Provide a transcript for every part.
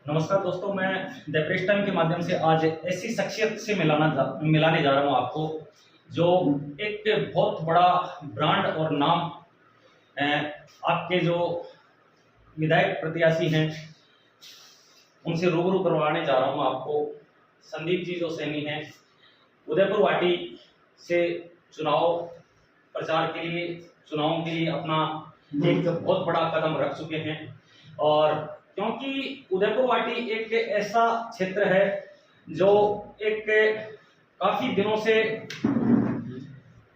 नमस्कार दोस्तों, मैं द प्रेस टाइम के माध्यम से आज ऐसी शख्सियत से मिलाने जा रहा हूँ आपको, जो एक बहुत बड़ा ब्रांड और नाम आपके जो विधायक प्रत्याशी हैं उनसे रूबरू करवाने जा रहा हूँ आपको। संदीप जी जो सैनी हैं, उदयपुर वाटी से चुनाव प्रचार के लिए, चुनावों के लिए अपना एक बहुत बड़ा कदम रख चुके हैं। और क्योंकि उदयपुर वाटी एक ऐसा क्षेत्र है जो एक काफी दिनों से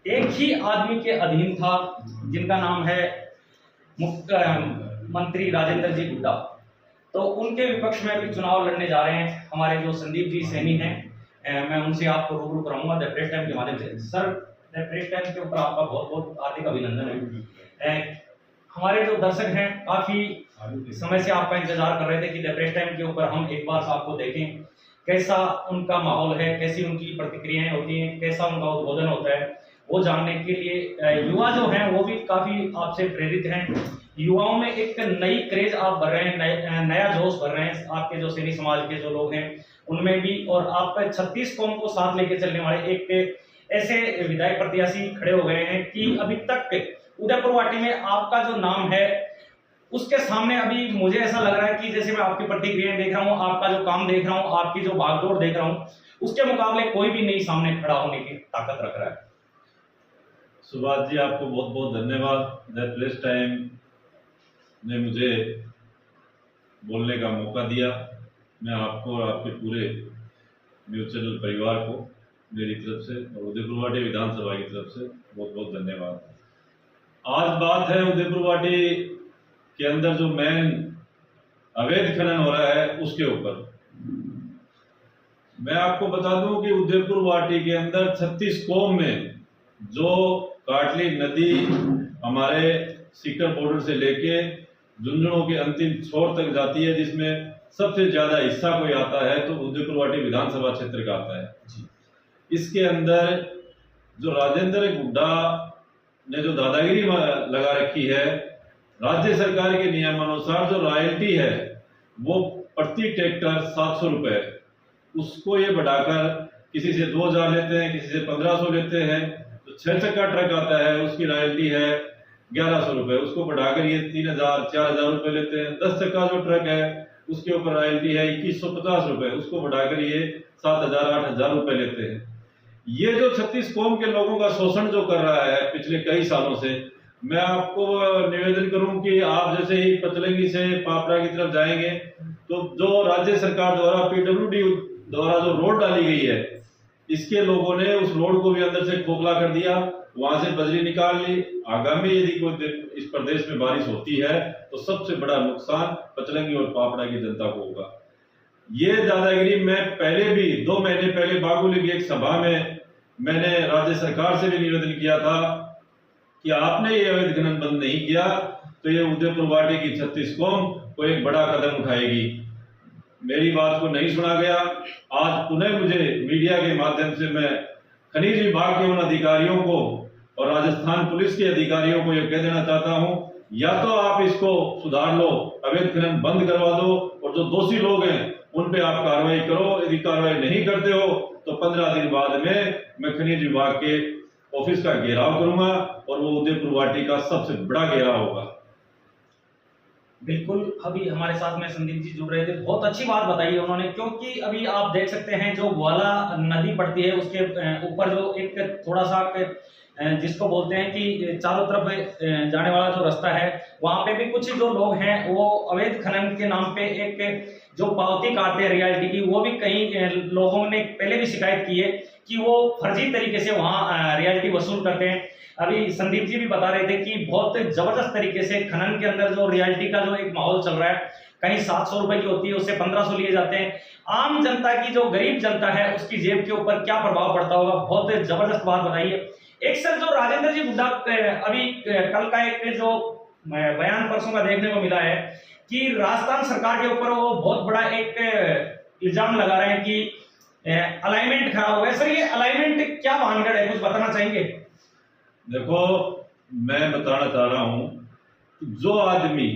एक ही आदमी के अधीन था, जिनका नाम है मंत्री राजेंद्र जी हुड्डा। तो उनके विपक्ष में भी चुनाव लड़ने जा रहे हैं हमारे जो संदीप जी सैनी हैं। मैं उनसे आपको रूबरू कराऊंगा द प्रेस टाइम के माध्यम से। सर, द प्रेस टाइम के ऊपर आपका बहुत बहुत हार्दिक अभिनंदन है। हमारे जो दर्शक हैं काफी समय से आपका इंतजार कर रहे थे कि द प्रेस टाइम के ऊपर हम एक बार आपको देखें, कैसा उनका माहौल है, कैसी उनकी प्रतिक्रियाएं होती हैं, कैसा उनका उद्बोधन होता है, वो जानने के लिए युवा जो हैं वो भी काफी आपसे प्रेरित हैं। युवाओं में एक नई क्रेज आप भर रहे हैं, नया जोश भर रहे हैं। आपके जो सैनी समाज के जो लोग हैं उनमें भी, और आप 36 कौम को साथ लेके चलने वाले एक ऐसे विधायक प्रत्याशी खड़े हो गए हैं कि अभी तक उदयपुर वाटी में आपका जो नाम है उसके सामने अभी मुझे ऐसा लग रहा है कि जैसे मैं आपकी प्रतिक्रियाएं देख रहा हूं, आपका जो काम देख रहा हूं, आपकी जो भागदौड़ देख रहा हूं, उसके मुकाबले कोई भी नहीं सामने खड़ा होने की ताकत रख रहा है। सुभाष जी, आपको बहुत बहुत धन्यवाद। द प्रेस टाइम ने मुझे बोलने का मौका दिया। मैं आपको और आपके पूरे न्यूज चैनल परिवार को मेरी तरफ से और उदयपुर वाटी विधानसभा की तरफ से बहुत बहुत धन्यवाद। आज बात है उदयपुर वाटी के अंदर जो मेन अवैध खनन हो रहा है उसके ऊपर। मैं आपको बता दूं कि उदयपुर वाटी के अंदर 36 कौम में जो काटली नदी हमारे सीकर बॉर्डर से लेके झुंझुनों के अंतिम छोर तक जाती है, जिसमें सबसे ज्यादा हिस्सा कोई आता है तो उदयपुर वाटी विधानसभा क्षेत्र का आता है। इसके अंदर जो राजेंद्र हुड्डा ने जो दादागिरी लगा रखी है, राज्य सरकार के नियमानुसार जो रॉयल्टी है वो प्रति ट्रैक्टर 700 रुपए, उसको ये बढ़ाकर किसी से 2000 लेते हैं, किसी से 1500 लेते हैं। तो 6 चक्का ट्रक आता है उसकी रॉयल्टी है 1100 रुपए, उसको बढ़ाकर ये 3000 4000 रुपए लेते हैं। 10 चक्का जो ट्रक है उसके ऊपर रॉयल्टी है 2150 रुपए, उसको बढ़ाकर ये 7000 8000 रुपए लेते हैं। ये जो 36 कौम के लोगों का शोषण जो कर रहा है पिछले कई सालों से, मैं आपको निवेदन करूं कि आप जैसे ही पचलंगी से पापड़ा की तरफ जाएंगे तो जो राज्य सरकार द्वारा पीडब्ल्यूडी द्वारा जो रोड डाली गई है, इसके लोगों ने उस रोड को भी अंदर से खोखला कर दिया, वहां से बजरी निकाल ली। आगामी यदि कोई इस प्रदेश में बारिश होती है तो सबसे बड़ा नुकसान पचलंगी और पापड़ा की जनता को होगा। ये दादागिरी मैं पहले भी 2 महीने पहले बागुली की एक सभा में मैंने राज्य सरकार से भी निवेदन किया था कि आपने ये अवैध खनन बंद नहीं किया तो ये उदयपुर वाटी की 36 कौम को एक बड़ा कदम उठाएगी। मेरी बात को नहीं सुना गया। आज पुनः मुझे मीडिया के माध्यम से मैं खनिज विभाग के उन अधिकारियों को और राजस्थान पुलिस के अधिकारियों को यह कह देना चाहता हूं, या तो आप इसको सुधार लो, अवैध खनन बंद करवा दो और जो दोषी लोग हैं उन पे आप कार्रवाई करो। यदि कार्रवाई नहीं करते हो तो 15 दिन बाद में मैं खनिज विभाग के ऑफिस का घेराव करूंगा और वो उदयपुर वाटी का सबसे बड़ा घेराव होगा। बिल्कुल, अभी हमारे साथ में संदीप जी जुड़ रहे थे, बहुत अच्छी बात बताई उन्होंने। क्योंकि अभी आप देख सकते हैं जो ग्वाला नदी पड़ती है उसके ऊपर जो एक थोड़ा सा जिसको बोलते हैं कि चारों तरफ जाने वाला जो रास्ता है, वहां पे भी कुछ जो लोग हैं वो अवैध खनन के नाम पे एक जो पावती काटते हैं रियल्टी की, वो भी कई लोगों ने पहले भी शिकायत की है कि वो फर्जी तरीके से वहां रियल्टी वसूल करते हैं। अभी संदीप जी भी बता रहे थे कि बहुत जबरदस्त तरीके से खनन के अंदर जो रियल्टी का जो एक माहौल चल रहा है, कहीं 700 रुपए की होती है उससे 1500 लिए जाते हैं। आम जनता की जो गरीब जनता है उसकी जेब के ऊपर क्या प्रभाव पड़ता होगा, बहुत जबरदस्त बात बताई है। एक सर, जो राजेंद्र जी हुड्डा अभी कल का एक जो बयान परसों का देखने को मिला है कि राजस्थान सरकार के ऊपर वो बहुत बड़ा एक इल्जाम लगा रहे हैं कि अलाइनमेंट खराब हुआ है। सर, ये अलाइनमेंट क्या भानगढ़ है, कुछ बताना चाहेंगे? देखो, मैं बताना चाह रहा हूं कि जो आदमी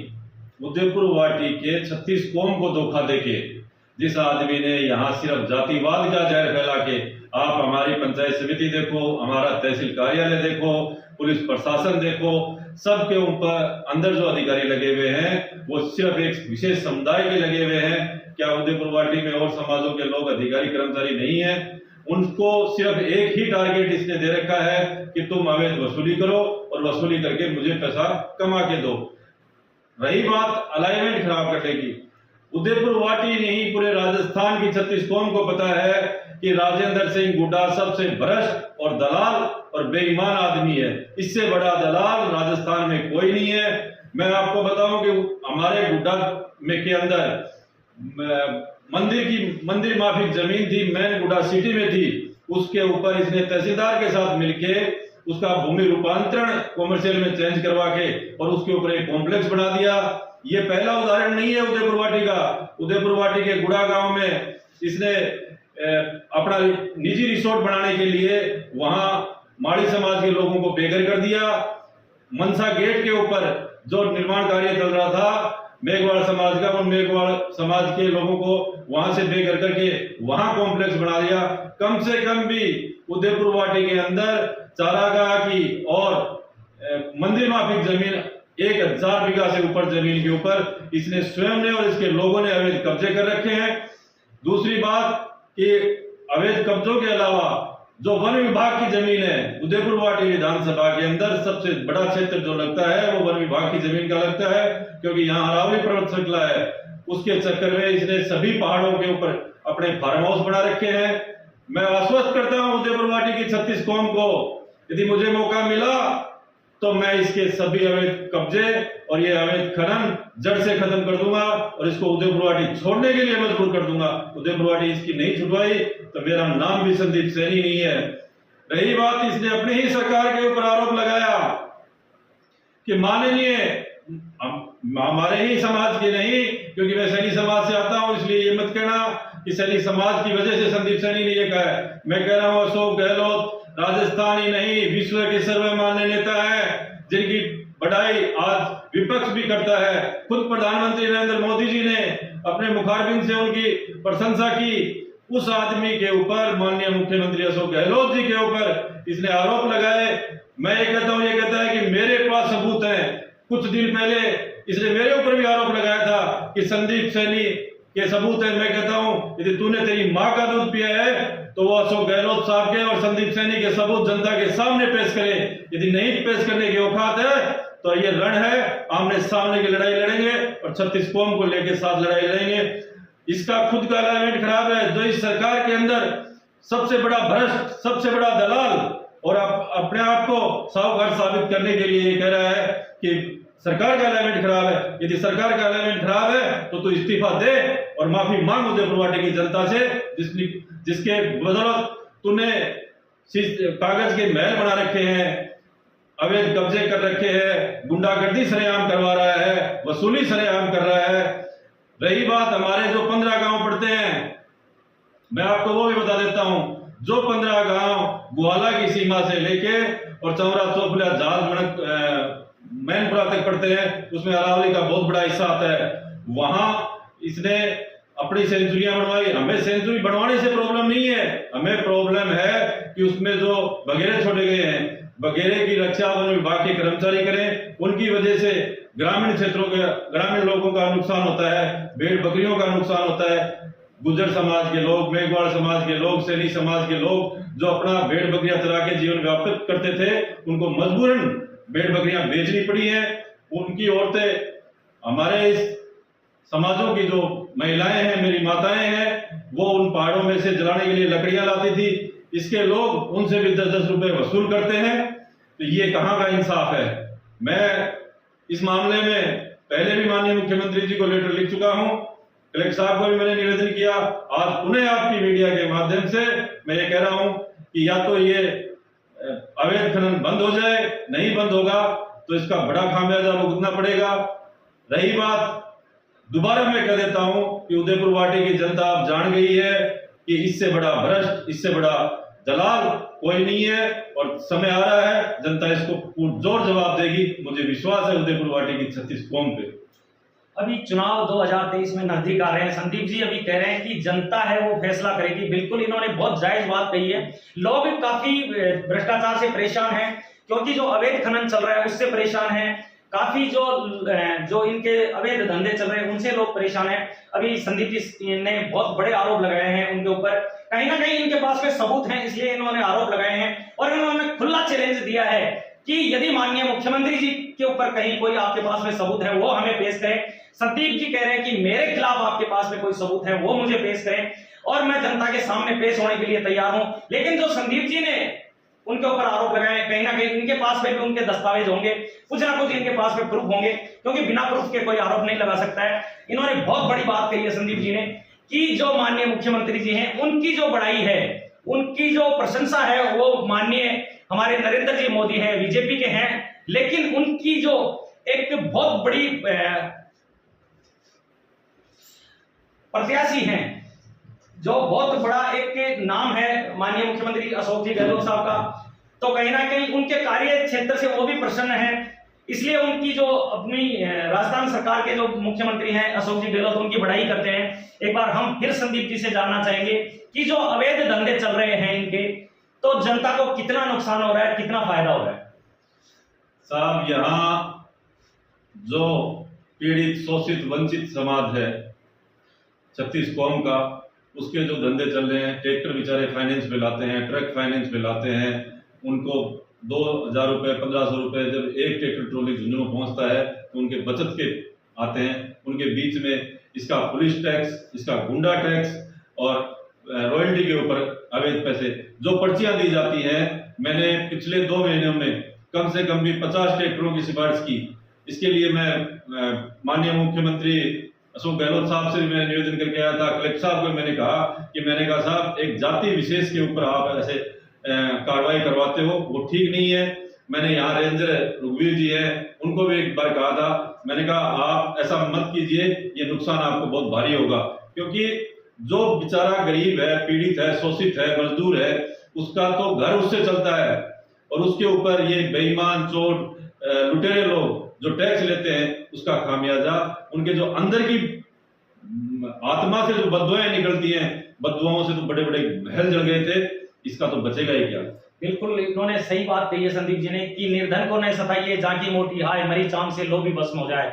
उदयपुर वाटी के 36 कौम को धोखा देके जिस आदमी ने यहाँ सिर्फ जातिवाद का जहर फैला के, आप हमारी पंचायत समिति देखो, हमारा तहसील कार्यालय देखो, पुलिस प्रशासन देखो, सबके ऊपर अंदर जो अधिकारी लगे हुए हैं वो सिर्फ एक विशेष समुदाय के लगे हुए हैं। क्या उदयपुर वाटी में और समाजों के लोग अधिकारी कर्मचारी नहीं है? उनको सिर्फ एक ही टारगेट इसने दे रखा है कि तुम अवैध वसूली करो और वसूली करके मुझे पैसा कमा के दो। रही बात अलाइनमेंट खराब करने की, उदयपुर वाटी नहीं पूरे राजस्थान की 36 कौम को पता है कि राजेंद्र सिंह गुड्डा सबसे भ्रष्ट और दलाल और बेईमान आदमी है। इससे बड़ा दलाल राजस्थान में कोई नहीं है। मैं आपको बताऊं कि हमारे गुड्डा में के अंदर मंदिर माफिक जमीन थी, मैन गुड्डा सिटी में थी, उसके ऊपर इसने तहसीलदार के साथ मिलके उसका भूमि रूपांतरण कॉमर्शियल में चेंज करवा के और उसके ऊपर एक कॉम्प्लेक्स बना दिया। ये पहला उदाहरण नहीं है उदयपुर वाटी का। उदयपुर वाटी के गुड़ा गांव में इसने अपना निजी रिसोर्ट बनाने के लिए वहां माड़ी समाज के लोगों को बेघर कर दिया। मनसा गेट के ऊपर जो निर्माण कार्य चल रहा था मेघवाड़ समाज का, उन मेघवाड़ समाज के लोगों को वहां से बेघर करके वहां कॉम्प्लेक्स बना दिया। कम से कम भी उदयपुर वाटी के अंदर चारागाह की और मंदिर माफिक जमीन 1000 बीघा से ऊपर जमीन के ऊपर इसने स्वयं ने और इसके लोगों ने अवैध कब्जे कर रखे हैं। दूसरी बात कि अवैध कब्जों के अलावा जो वन विभाग की जमीन है उदयपुर वाटी विधानसभा के अंदर सबसे बड़ा क्षेत्र जो लगता है वो वन विभाग की जमीन का लगता है, क्योंकि यहाँ अरावली पर्वत श्रृंखला है। उसके चक्कर में इसने सभी पहाड़ों के ऊपर अपने फार्म हाउस बना रखे हैं। मैं आश्वस्त करता हूं उदयपुर वाटी की 36 कौम को, यदि मुझे मौका मिला तो मैं इसके सभी अवैध कब्जे और ये अवैध खनन जड़ से खत्म कर दूंगा और इसको उदयपुर वाटी छोड़ने के लिए मजबूर कर दूंगा। उदयपुर वाटी इसकी नहीं छुड़वाई तो मेरा नाम भी संदीप सैनी नहीं है। रही बात, इसने अपनी ही सरकार के ऊपर आरोप लगाया कि माननीय हमारे ही समाज के नहीं, क्योंकि मैं सैनी समाज से आता हूं इसलिए ये मत कहना कि सैनी समाज की वजह से संदीप सैनी ने ये कहा है। मैं कह रहा हूं अशोक गहलोत राजस्थान ही नहीं विश्व के सर्वमान्य नेता है, जिनकी बढ़ाई आज विपक्ष भी करता है। खुद प्रधानमंत्री नरेंद्र मोदी जी ने अपने मुखारबिंद से उनकी प्रशंसा की। उस आदमी के ऊपर, माननीय मुख्यमंत्री अशोक गहलोत जी के ऊपर इसने आरोप लगाए। मैं ये कहता हूं, ये कहता है कि मेरे पास सबूत है। कुछ दिन पहले इसने मेरे ऊपर भी आरोप लगाया था कि संदीप सैनी के सबूत है। मैं कहता हूं यदि तूने तेरी मां का दूध पिया है तो वो अशोक गहलोत साहब के और संदीप सैनी के सबूत जनता के सामने पेश करें। यदि नहीं पेश करने की औकात है तो ये रण है, आमने सामने की लड़ाई लड़ेंगे और 36 कौम को लेकर साथ लड़ाई लड़ेंगे। इसका खुद का अलाइनमेंट खराब है। जो इस सरकार के अंदर सबसे बड़ा भ्रष्ट, सबसे बड़ा दलाल और अपने आप को साहूकार साबित करने के लिए कह रहा है कि सरकार का अलाइनमेंट खराब है। यदि सरकार का अलाइनमेंट खराब है तो तू इस्तीफा दे और माफी मांग उदयपुर वाटी की जनता से, जिसके बदौलत तूने कागज के महल बना रखे हैं, अवैध कब्जे कर रखे हैं, गुंडागर्दी सरेआम करवा रहा है, वसूली सरेआम कर रहा है। रही बात हमारे जो 15 गांव पड़ते हैं, मैं आपको वो भी बता देता हूं। जो 15 गांव गुवाला की सीमा से लेके और चौरा चौफुला जहाज मैनपुरा तक पड़ते हैं, उसमें अरावली का बहुत बड़ा हिस्सा आता है। वहां इसने अपनी सेंचुरियां बनवाई। हमें सेंचुरी बनवाने से प्रॉब्लम नहीं है, हमें प्रॉब्लम है कि उसमें जो बघेरे छोड़े गए हैं, बघेरे की रक्षा वन विभाग के कर्मचारी करें। उनकी वजह से ग्रामीण क्षेत्रों के ग्रामीण लोगों का नुकसान होता है, भेड़ बकरियों का नुकसान होता है। गुर्जर समाज के लोग, मेघवाड़ समाज के लोग, सैनी समाज के लोग जो अपना भेड़ बकरियां चरा के जीवन व्यापक करते थे, उनको मजबूरन भेड़ बकरियां बेचनी पड़ी है। उनकी औरतें, हमारे इस समाजों की जो महिलाएं हैं, मेरी माताएं हैं, वो उन पहाड़ों में से जलाने के लिए लकड़ियां लाती थी। इसके लोग उनसे भी 10-10 रुपए वसूल करते हैं। तो ये कहां का इंसाफ है? मैं इस मामले में पहले भी माननीय मुख्यमंत्री जी को लेटर लिख चुका हूं, कलेक्टर साहब को भी मैंने निवेदन किया। आज पुनः आपकी मीडिया के माध्यम से मैं ये कह रहा हूं कि या तो ये अवैध खनन बंद हो जाए, नहीं बंद होगा तो इसका बड़ा खामियाजा भुगतना पड़ेगा। रही बात, दोबारा मैं कह देता हूं कि उदयपुर वाटी की जनता अब जान गई है कि इससे बड़ा भ्रष्ट, इससे बड़ा दलाल कोई नहीं है और समय आ रहा है, जनता इसको पुरजोर जवाब देगी। मुझे विश्वास है उदयपुर वाटी की 36 कौम पे। अभी चुनाव 2023 में नजदीक आ रहे हैं। संदीप जी अभी कह रहे हैं कि जनता है वो फैसला करेगी। बिल्कुल इन्होंने बहुत जायज बात कही है। लोग काफी भ्रष्टाचार से परेशान हैं, क्योंकि जो अवैध खनन चल रहा है उससे परेशान हैं। काफी जो इनके अवैध धंधे चल रहे हैं उनसे लोग परेशान हैं। अभी संदीप जी ने बहुत बड़े आरोप लगाए हैं उनके ऊपर। कहीं ना कहीं इनके पास में सबूत हैं, इसलिए इन्होंने आरोप लगाए हैं और इन्होंने खुला चैलेंज दिया है कि यदि माननीय मुख्यमंत्री जी के ऊपर कहीं कोई आपके पास में सबूत है वो हमें पेश करें। संदीप जी कह रहे हैं कि मेरे खिलाफ आपके पास में कोई सबूत है वो मुझे पेश करें और मैं जनता के सामने पेश होने के लिए तैयार हूं। लेकिन जो संदीप जी ने उनके ऊपर आरोप लगाए, कहीं ना कहीं इनके पास में भी उनके दस्तावेज होंगे, कुछ ना कुछ इनके पास में प्रूफ होंगे, क्योंकि बिना प्रूफ के कोई आरोप नहीं लगा सकता है। इन्होंने बहुत बड़ी बात कही है संदीप जी ने कि जो माननीय मुख्यमंत्री जी हैं उनकी जो बड़ाई है, उनकी जो प्रशंसा है वो माननीय हमारे नरेंद्र जी मोदी हैं, बीजेपी के हैं, लेकिन उनकी जो एक बहुत बड़ी प्रत्याशी हैं, जो बहुत बड़ा एक नाम है माननीय मुख्यमंत्री अशोक जी गहलोत साहब का, तो कहीं ना कहीं उनके कार्य क्षेत्र से वो भी प्रसन्न है। इसलिए उनकी जो अपनी राजस्थान सरकार के जो मुख्यमंत्री हैं अशोक जी गहलोत, उनकी बड़ाई करते हैं। एक बार हम फिर संदीप जी से जानना चाहेंगे कि जो अवैध धंधे चल रहे हैं इनके, तो जनता को कितना नुकसान हो रहा है, कितना फायदा हो रहा है? साहब, यहाँ जो पीड़ित शोषित वंचित समाज है 36 कौम का, उसके जो धंधे चल रहे हैं, ट्रैक्टर बेचारे फाइनेंस पे लाते हैं, ट्रक फाइनेंस पे लाते हैं, उनको 2000 रुपये 1500 रुपये जब एक ट्रैक्टर ट्रॉली झुंझुनू पहुंचता है तो उनके बचत के आते हैं। उनके बीच में इसका पुलिस टैक्स, इसका गुंडा टैक्स और रॉयल्टी के ऊपर अवैध पैसे, जो पर्चियां दी जाती हैं। मैंने पिछले 2 महीनों में कम से कम भी 50 ट्रैक्टरों की सिफारिश की। इसके लिए मैं माननीय मुख्यमंत्री अशोक गहलोत साहब से भी मैं निवेदन करके आया था। कलेक्टर साहब को मैंने कहा साहब, एक जाति विशेष के ऊपर आप ऐसे कार्रवाई करवाते हो, वो ठीक नहीं है। मैंने यहाँ रेंजर रघुवीर जी हैं, उनको भी एक बार कहा था, मैंने कहा आप ऐसा मत कीजिए, ये नुकसान आपको बहुत भारी होगा। क्योंकि जो बेचारा गरीब है, पीड़ित है, शोषित है, मजदूर है, उसका तो घर उससे चलता है और उसके ऊपर ये बेईमान, चोर, लुटेरे लोग जो टैक्स लेते हैं, उसका खामियाजा उनके जो अंदर की आत्मा से जो बददुआएं निकलती हैं, बददुआओं से तो बड़े बड़े महल जल गए थे, इसका तो बचेगा ही क्या। बिल्कुल इन्होंने सही बात कही है संदीप जी ने कि निर्धन को न सताइए, जाकी मोटी हाय, मरी चाम से लोभी भस्म हो जाए।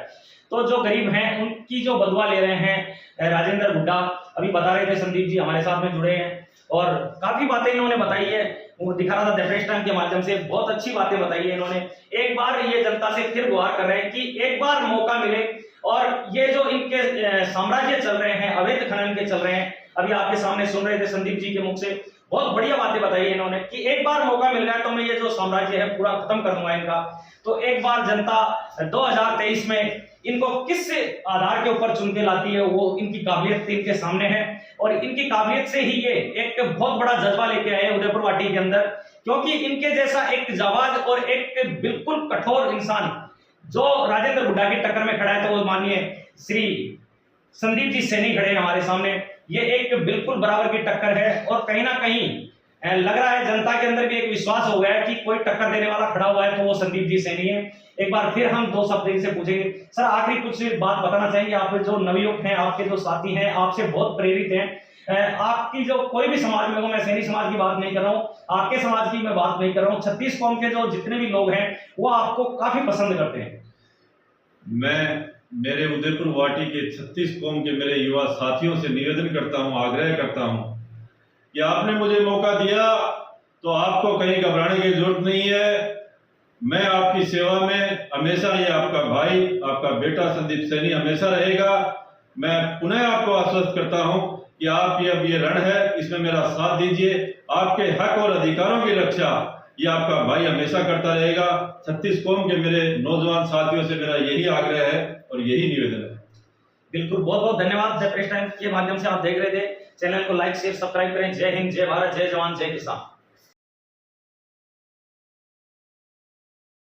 तो जो गरीब हैं उनकी जो बदुआ ले रहे हैं राजेंद्र हुड्डा, अभी बता रहे थे संदीप जी हमारे साथ में जुड़े हैं और काफी बातें इन्होंने बताई है। वो दिखा रहा था द प्रेस टाइम के माध्यम से, बहुत अच्छी बातें बताई है इन्होंने। एक बार ये जनता से फिर गुहार कर रहे हैं कि एक बार मौका मिले और ये जो इनके साम्राज्य चल रहे हैं, अवैध खनन के चल रहे हैं, अभी आपके सामने सुन रहे थे संदीप जी के मुख से, बहुत बढ़िया बातें बताई इन्होंने कि एक बार मौका मिल गया तो मैं ये जो साम्राज्य है पूरा खत्म कर दूंगा इनका। तो एक बार जनता 2023 में इनको किस आधार के ऊपर चुन के लाती है, वो इनकी काबिलियत इनके सामने है और इनकी काबिलियत से ही ये एक बहुत बड़ा जज्बा लेके आए उदयपुर वाटी के अंदर। क्योंकि इनके जैसा एक जाबाज और एक बिल्कुल कठोर इंसान जो राजेंद्र हुड्डा की टक्कर में खड़ा है, तो वो माननीय श्री संदीप जी सैनी खड़े हैं हमारे सामने। ये एक बिल्कुल बराबर की टक्कर है और कहीं ना कहीं लग रहा है जनता के अंदर भी एक विश्वास हो गया है कि कोई टक्कर देने वाला खड़ा हुआ है तो वो संदीप जी सैनी है। एक बार फिर हम 2 शब्द इनसे पूछेंगे। सर, आखिरी कुछ बात बताना चाहेंगे? आप जो नवयुवक हैं, आपके जो साथी हैं, आपसे बहुत प्रेरित हैं। आपकी जो कोई भी समाज में हो, मैं सैनी समाज की बात नहीं कर रहा हूँ, आपके समाज की मैं बात नहीं कर रहा हूँ, 36 कौम के जो जितने भी लोग हैं वो आपको काफी पसंद करते हैं। मैं मेरे उदयपुर वाटी के 36 कौम के मेरे युवा साथियों से निवेदन करता हूं, आग्रह करता हूं कि आपने मुझे मौका दिया तो आपको कहीं घबराने की जरूरत नहीं है। मैं आपकी सेवा में हमेशा, ये आपका भाई, आपका बेटा संदीप सैनी हमेशा रहेगा। मैं पुनः आपको आश्वस्त करता हूं कि आप अब ये रण है, इसमें मेरा साथ दीजिए। आपके हक और अधिकारों की रक्षा ये आपका भाई हमेशा करता रहेगा। 36 कौम के मेरे नौजवान साथियों से मेरा यही आग्रह है और यही निवेदन है। बिल्कुल, बहुत बहुत धन्यवाद। द प्रेस टाइम के माध्यम से आप देख रहे थे। चैनल को लाइक शेयर सब्सक्राइब करें। जय हिंद, जय भारत, जय जवान, जय किसान।